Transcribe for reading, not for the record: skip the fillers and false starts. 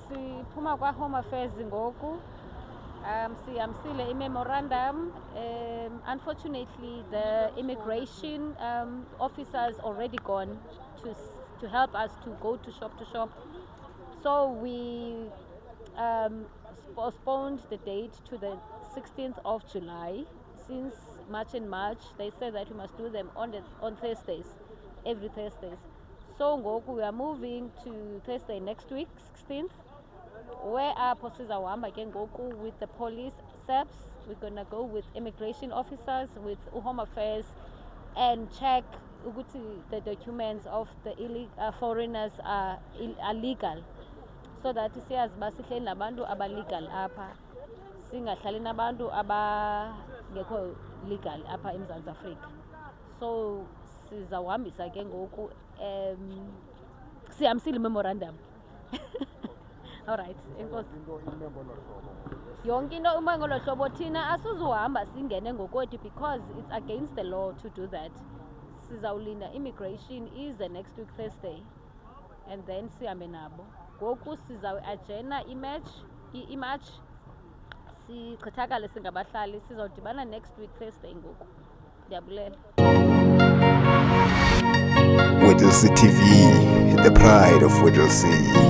Siphuma kwa-Home Affairs ngoku. Sihambisile i-memorandum. Unfortunately, the immigration officers already gone to help us to go to shop. So we postponed the date to the 16th of July. Since March and March, they said that we must do them on Thursdays, every Thursdays. So ngoku we are moving to Thursday next week, 16th, where our posters are again ngoku with the police, SAPS. We're gonna go with immigration officers, with Home Affairs, and check the documents of the foreigners are legal, so that siyazi uba sihleli nabantu aba-legal apha, singahlali nabantu abangekho legal apha eMzantsi Afrika. So sizawuhambisa ke ngoku sihambisile i-memorandum. Alright, enkosi. Yonke into uma ngolo hlobo thina asizuhamba singene ngokwethu because it's against the law to do that. Sizawulinda immigration is the next week Thursday, and then sihambe nabo. Ngoku sizawu-ajena i-march, sichithakale singabahlali, sizawudibana next week Thursday ngoku. Ndiyabulela. Whittlesea TV, the pride of Whittlesea.